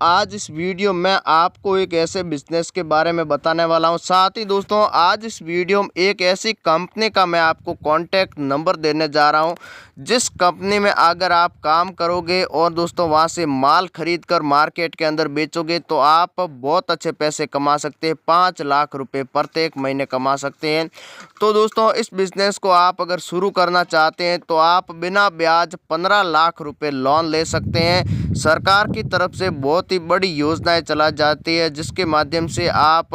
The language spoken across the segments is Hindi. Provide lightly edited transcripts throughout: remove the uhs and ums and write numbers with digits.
आज इस वीडियो में आपको एक ऐसे बिजनेस के बारे में बताने वाला हूं। साथ ही दोस्तों आज इस वीडियो में एक ऐसी कंपनी का मैं आपको कॉन्टैक्ट नंबर देने जा रहा हूं, जिस कंपनी में अगर आप काम करोगे और दोस्तों वहां से माल खरीद कर मार्केट के अंदर बेचोगे तो आप बहुत अच्छे पैसे कमा सकते हैं। 5 लाख रुपए प्रत्येक महीने कमा सकते हैं। तो दोस्तों इस बिज़नेस को आप अगर शुरू करना चाहते हैं तो आप बिना ब्याज 15 लाख रुपए लोन ले सकते हैं। सरकार की तरफ से बहुत ही बड़ी योजनाएं चलाई जाती है, जिसके माध्यम से आप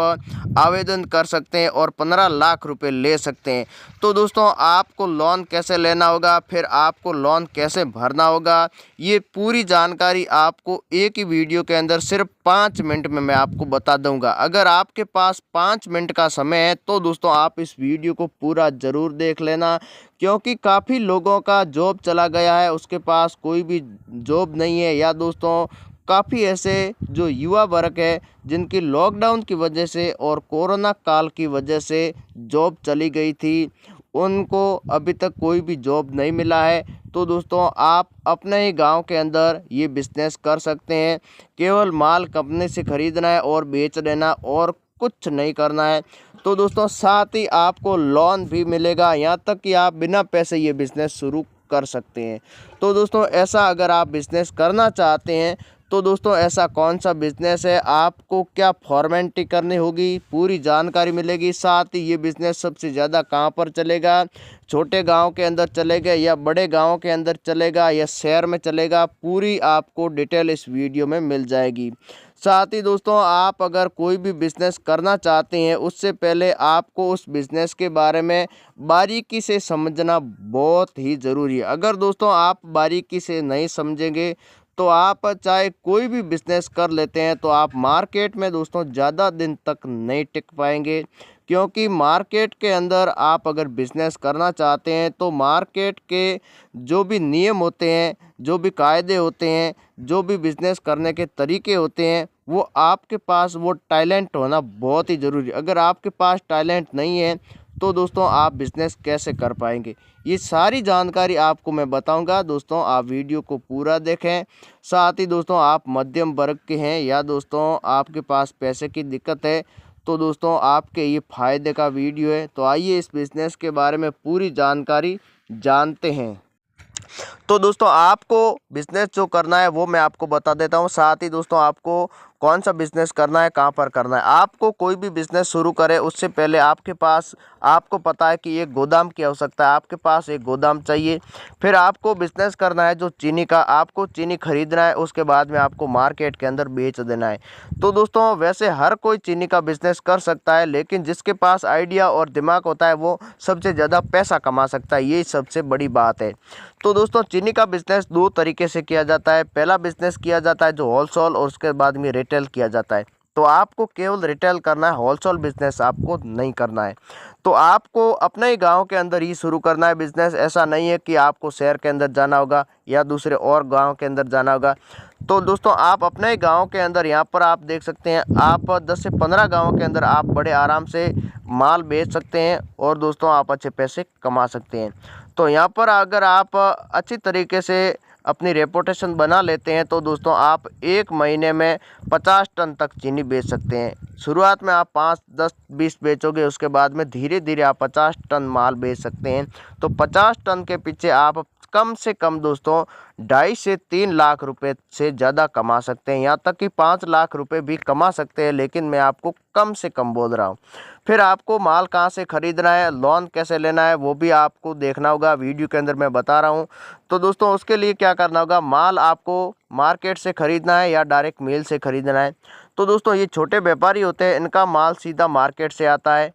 आवेदन कर सकते हैं और 15 लाख रुपए ले सकते हैं। तो दोस्तों आपको लोन कैसे लेना होगा, फिर आपको लोन कैसे भरना होगा, ये पूरी जानकारी आपको एक ही वीडियो के अंदर सिर्फ 5 मिनट में मैं आपको बता दूंगा। अगर आपके पास 5 मिनट का समय है तो दोस्तों आप इस वीडियो को पूरा ज़रूर देख लेना, क्योंकि काफ़ी लोगों का जॉब चला गया है, उसके पास कोई भी जॉब नहीं है, या दोस्तों काफ़ी ऐसे जो युवा वर्ग है जिनकी लॉकडाउन की वजह से और कोरोना काल की वजह से जॉब चली गई थी, उनको अभी तक कोई भी जॉब नहीं मिला है। तो दोस्तों आप अपने ही गांव के अंदर ये बिज़नेस कर सकते हैं। केवल माल कंपनी से ख़रीदना है और बेच देना, और कुछ नहीं करना है। तो दोस्तों साथ ही आपको लोन भी मिलेगा, यहाँ तक कि आप बिना पैसे ये बिज़नेस शुरू कर सकते हैं। तो दोस्तों ऐसा अगर आप बिज़नेस करना चाहते हैं तो दोस्तों ऐसा कौन सा बिज़नेस है, आपको क्या फॉर्मेलिटी करनी होगी, पूरी जानकारी मिलेगी। साथ ही ये बिज़नेस सबसे ज़्यादा कहाँ पर चलेगा, छोटे गांव के अंदर चलेगा या बड़े गांव के अंदर चलेगा या शहर में चलेगा, पूरी आपको डिटेल इस वीडियो में मिल जाएगी। साथ ही दोस्तों आप अगर कोई भी बिज़नेस करना चाहते हैं उससे पहले आपको उस बिज़नेस के बारे में बारीकी से समझना बहुत ही ज़रूरी है। अगर दोस्तों आप बारीकी से नहीं समझेंगे तो आप चाहे कोई भी बिज़नेस कर लेते हैं तो आप मार्केट में दोस्तों ज़्यादा दिन तक नहीं टिक पाएंगे, क्योंकि मार्केट के अंदर आप अगर बिज़नेस करना चाहते हैं तो मार्केट के जो भी नियम होते हैं, जो भी कायदे होते हैं, जो भी बिज़नेस करने के तरीके होते हैं, वो आपके पास वो टैलेंट होना बहुत ही ज़रूरी है। अगर आपके पास टैलेंट नहीं है तो दोस्तों आप बिज़नेस कैसे कर पाएंगे, ये सारी जानकारी आपको मैं बताऊंगा। दोस्तों आप वीडियो को पूरा देखें। साथ ही दोस्तों आप मध्यम वर्ग के हैं या दोस्तों आपके पास पैसे की दिक्कत है तो दोस्तों आपके ये फ़ायदे का वीडियो है। तो आइए इस बिज़नेस के बारे में पूरी जानकारी जानते हैं। तो दोस्तों आपको बिज़नेस जो करना है वो मैं आपको बता देता हूँ। साथ ही दोस्तों आपको कौन सा बिज़नेस करना है, कहाँ पर करना है। आपको कोई भी बिज़नेस शुरू करें उससे पहले आपके पास, आपको पता है कि एक गोदाम की आवश्यकता है, आपके पास एक गोदाम चाहिए। फिर आपको बिज़नेस करना है जो चीनी का, आपको चीनी खरीदना है, उसके बाद में आपको मार्केट के अंदर बेच देना है। तो दोस्तों वैसे हर कोई चीनी का बिज़नेस कर सकता है, लेकिन जिसके पास आइडिया और दिमाग होता है वो सबसे ज़्यादा पैसा कमा सकता है, ये सबसे बड़ी बात है। तो दोस्तों चीनी का बिज़नेस 2 तरीके से किया जाता है। पहला बिज़नेस किया जाता है जो होलसेल, और उसके बाद में रिटेल किया जाता है। तो आपको केवल रिटेल करना है, होलसेल बिज़नेस आपको नहीं करना है। तो आपको अपने ही गांव के अंदर ही शुरू करना है बिज़नेस। ऐसा नहीं है कि आपको शहर के अंदर जाना होगा या दूसरे और गांव के अंदर जाना होगा। तो दोस्तों आप अपने ही गांव के अंदर, यहाँ पर आप देख सकते हैं, आप 10 से 15 गाँव के अंदर आप बड़े आराम से माल बेच सकते हैं और दोस्तों आप अच्छे पैसे कमा सकते हैं। तो यहाँ पर अगर आप अच्छी तरीके से अपनी रेपुटेशन बना लेते हैं तो दोस्तों आप एक महीने में 50 टन तक चीनी बेच सकते हैं। शुरुआत में आप 5, 10, 20 बेचोगे, उसके बाद में धीरे धीरे आप 50 टन माल बेच सकते हैं। तो 50 टन के पीछे आप कम से कम दोस्तों 2.5 से 3 लाख रुपए से ज़्यादा कमा सकते हैं, यहाँ तक कि 5 लाख रुपए भी कमा सकते हैं, लेकिन मैं आपको कम से कम बोल रहा हूँ। फिर आपको माल कहाँ से ख़रीदना है, लोन कैसे लेना है, वो भी आपको देखना होगा, वीडियो के अंदर मैं बता रहा हूँ। तो दोस्तों उसके लिए क्या करना होगा, माल आपको मार्केट से ख़रीदना है या डायरेक्ट मिल से ख़रीदना है। तो दोस्तों ये छोटे व्यापारी होते हैं, इनका माल सीधा मार्केट से आता है।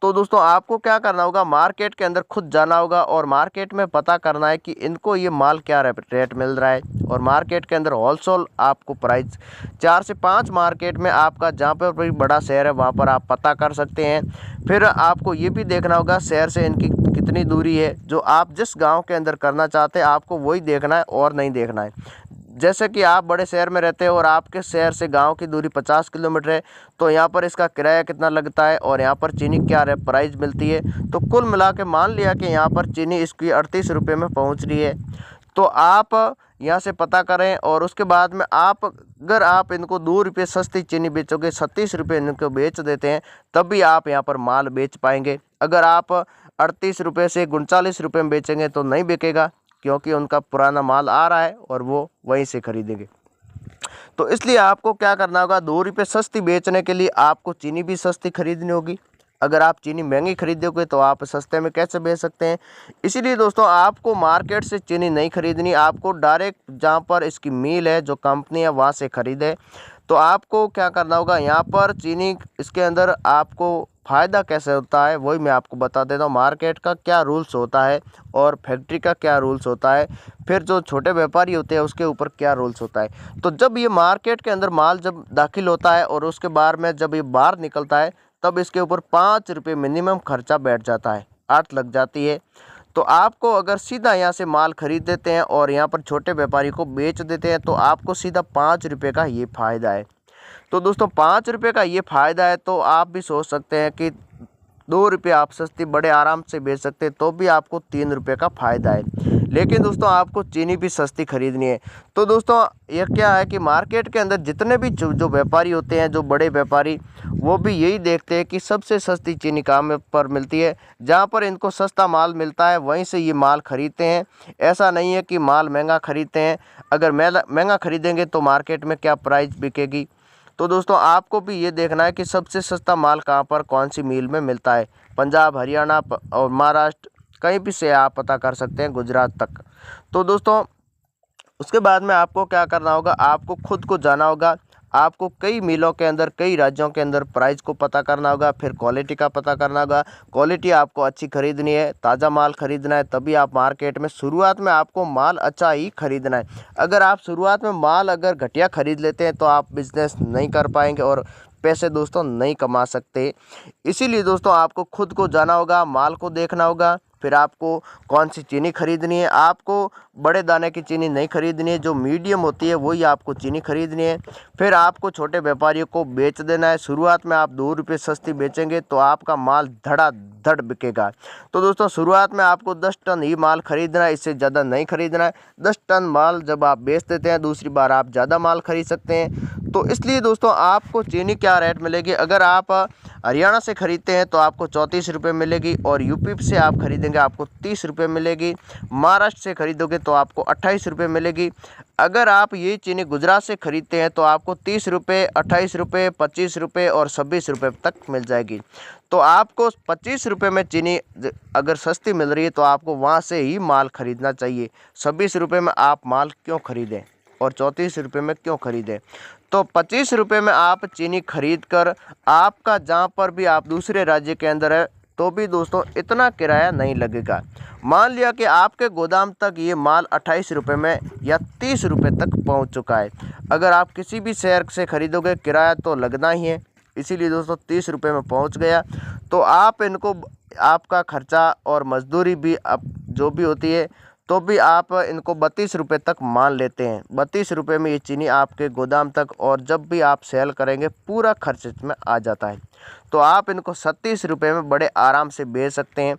तो दोस्तों आपको क्या करना होगा, मार्केट के अंदर खुद जाना होगा और मार्केट में पता करना है कि इनको ये माल क्या रेट मिल रहा है। और मार्केट के अंदर होलसेल आपको प्राइस 4 से 5 मार्केट में आपका, जहाँ पर भी बड़ा शहर है वहाँ पर आप पता कर सकते हैं। फिर आपको ये भी देखना होगा शहर से इनकी कितनी दूरी है। जो आप जिस गाँव के अंदर करना चाहते हैं आपको वही देखना है और नहीं देखना है। जैसे कि आप बड़े शहर में रहते हैं और आपके शहर से गांव की दूरी 50 किलोमीटर है, तो यहाँ पर इसका किराया कितना लगता है और यहाँ पर चीनी क्या प्राइस मिलती है। तो कुल मिला के मान लिया कि यहाँ पर चीनी इसकी 38 रुपये में पहुँच रही है। तो आप यहाँ से पता करें। और उसके बाद में अगर आप इनको 2 रुपये सस्ती चीनी बेचोगे, 37 रुपये इनको बेच देते हैं, तब भी आप यहाँ पर माल बेच पाएंगे। अगर आप 38 रुपये से 39 रुपये में बेचेंगे तो नहीं बिकेगा, क्योंकि उनका पुराना माल आ रहा है और वो वहीं से खरीदेंगे। तो इसलिए आपको क्या करना होगा, 2 रुपये सस्ती बेचने के लिए आपको चीनी भी सस्ती खरीदनी होगी। अगर आप चीनी महंगी खरीदोगे तो आप सस्ते में कैसे बेच सकते हैं। इसीलिए दोस्तों आपको मार्केट से चीनी नहीं खरीदनी, आपको डायरेक्ट जहाँ पर इसकी मिल है, जो कंपनी है, वहाँ से खरीदे। तो आपको क्या करना होगा, यहाँ पर चीनी इसके अंदर आपको फ़ायदा कैसे होता है वही मैं आपको बता देता हूँ। मार्केट का क्या रूल्स होता है और फैक्ट्री का क्या रूल्स होता है, फिर जो छोटे व्यापारी होते हैं उसके ऊपर क्या रूल्स होता है। तो जब ये मार्केट के अंदर माल जब दाखिल होता है और उसके बाद में जब ये बाहर निकलता है, तब इसके ऊपर 5 रुपये मिनिमम खर्चा बैठ जाता है, 8 लग जाती है। तो आपको अगर सीधा यहाँ से माल खरीद देते हैं और यहाँ पर छोटे व्यापारी को बेच देते हैं, तो आपको सीधा 5 रुपये का ये फ़ायदा है। तो दोस्तों 5 रुपये का ये फ़ायदा है, तो आप भी सोच सकते हैं कि 2 रुपये आप सस्ती बड़े आराम से बेच सकते हैं, तो भी आपको 3 रुपये का फ़ायदा है। लेकिन दोस्तों आपको चीनी भी सस्ती खरीदनी है। तो दोस्तों यह क्या है कि मार्केट के अंदर जितने भी जो व्यापारी होते हैं, जो बड़े व्यापारी, वो भी यही देखते हैं कि सबसे सस्ती चीनी कहाँ पर मिलती है। जहाँ पर इनको सस्ता माल मिलता है वहीं से ये माल खरीदते हैं। ऐसा नहीं है कि माल महंगा खरीदते हैं। अगर महंगा खरीदेंगे तो मार्केट में क्या प्राइस बिकेगी। तो दोस्तों आपको भी ये देखना है कि सबसे सस्ता माल कहाँ पर कौन सी मिल में मिलता है। पंजाब, हरियाणा और महाराष्ट्र कहीं भी से आप पता कर सकते हैं, गुजरात तक। तो दोस्तों उसके बाद में आपको क्या करना होगा, आपको खुद को जाना होगा। आपको कई मिलों के अंदर, कई राज्यों के अंदर प्राइस को पता करना होगा, फिर क्वालिटी का पता करना होगा। क्वालिटी आपको अच्छी खरीदनी है, ताज़ा माल खरीदना है, तभी आप मार्केट में शुरुआत में आपको माल अच्छा ही खरीदना है। अगर आप शुरुआत में माल अगर घटिया खरीद लेते हैं तो आप बिजनेस नहीं कर पाएंगे और पैसे दोस्तों नहीं कमा सकते। इसीलिए दोस्तों आपको खुद को जाना होगा, माल को देखना होगा, फिर आपको कौन सी चीनी खरीदनी है। आपको बड़े दाने की चीनी नहीं खरीदनी है, जो मीडियम होती है वही आपको चीनी खरीदनी है। फिर आपको छोटे व्यापारियों को बेच देना है। शुरुआत में आप 2 रुपये सस्ती बेचेंगे तो आपका माल धड़ाधड़ बिकेगा। तो दोस्तों शुरुआत में आपको 10 टन ही माल खरीदना है, इससे ज़्यादा नहीं खरीदना है। 10 टन माल जब आप बेच देते हैं, दूसरी बार आप ज़्यादा माल खरीद सकते हैं। तो इसलिए दोस्तों आपको चीनी क्या रेट मिलेगी, अगर आप हरियाणा से खरीदते हैं तो आपको 34 रुपये मिलेगी, और यूपी से आप खरीदेंगे आपको 30 रुपये मिलेगी। महाराष्ट्र से खरीदोगे तो आपको 28 रुपये मिलेगी। अगर आप ये चीनी गुजरात से खरीदते हैं तो आपको 30 रुपये, 28 रुपये, 25 रुपये और 26 रुपये तक मिल जाएगी। तो आपको 25 रुपये में चीनी अगर सस्ती मिल रही है तो आपको वहाँ से ही माल खरीदना चाहिए। 26 रुपये में आप माल क्यों खरीदें और 34 रुपये में क्यों खरीदें। तो 25 रुपये में आप चीनी खरीद कर आपका जहाँ पर भी आप दूसरे राज्य के अंदर है तो भी दोस्तों इतना किराया नहीं लगेगा। मान लिया कि आपके गोदाम तक ये माल 28 रुपये में या 30 रुपये तक पहुंच चुका है। अगर आप किसी भी शहर से खरीदोगे किराया तो लगना ही है, इसीलिए दोस्तों 30 रुपये में पहुंच गया। तो आप इनको, आपका खर्चा और मजदूरी भी अब जो भी होती है तो भी आप इनको 32 रुपये तक मान लेते हैं। 32 रुपये में ये चीनी आपके गोदाम तक, और जब भी आप सेल करेंगे पूरा खर्च इसमें आ जाता है। तो आप इनको 37 रुपये में बड़े आराम से बेच सकते हैं,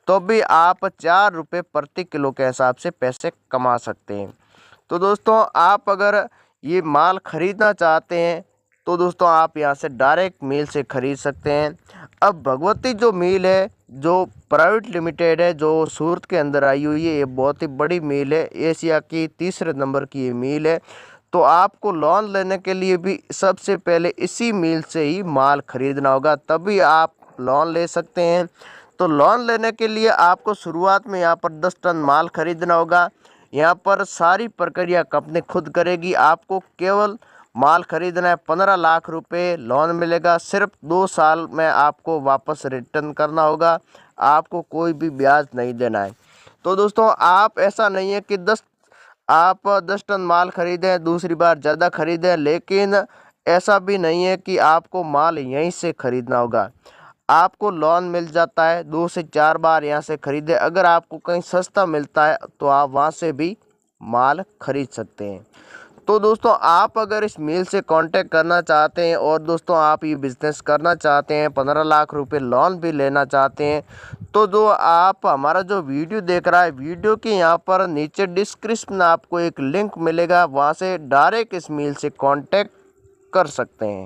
तो भी आप 4 रुपये प्रति किलो के हिसाब से पैसे कमा सकते हैं। तो दोस्तों आप अगर ये माल ख़रीदना चाहते हैं तो दोस्तों आप यहाँ से डायरेक्ट मिल से ख़रीद सकते हैं। अब भगवती जो मिल है, जो प्राइवेट लिमिटेड है, जो सूरत के अंदर आई हुई है, ये बहुत ही बड़ी मिल है, एशिया की तीसरे नंबर की ये मिल है। तो आपको लोन लेने के लिए भी सबसे पहले इसी मिल से ही माल खरीदना होगा, तभी आप लोन ले सकते हैं। तो लोन लेने के लिए आपको शुरुआत में यहाँ पर 10 टन माल खरीदना होगा। यहाँ पर सारी प्रक्रिया कंपनी खुद करेगी। आपको केवल माल खरीदना है, 15 लाख रुपए लोन मिलेगा। सिर्फ 2 साल में आपको वापस रिटर्न करना होगा, आपको कोई भी ब्याज नहीं देना है। तो दोस्तों आप ऐसा नहीं है कि 10 टन माल खरीदें, दूसरी बार ज़्यादा खरीदें, लेकिन ऐसा भी नहीं है कि आपको माल यहीं से खरीदना होगा। आपको लोन मिल जाता है, 2 से 4 बार यहाँ से खरीदें। अगर आपको कहीं सस्ता मिलता है तो आप वहाँ से भी माल खरीद सकते हैं। तो दोस्तों आप अगर इस मिल से कांटेक्ट करना चाहते हैं और दोस्तों आप ये बिज़नेस करना चाहते हैं, 15 लाख रुपए लोन भी लेना चाहते हैं, तो जो आप हमारा जो वीडियो देख रहा है, वीडियो के यहाँ पर नीचे डिस्क्रिप्शन में आपको एक लिंक मिलेगा, वहाँ से डायरेक्ट इस मिल से कांटेक्ट कर सकते हैं।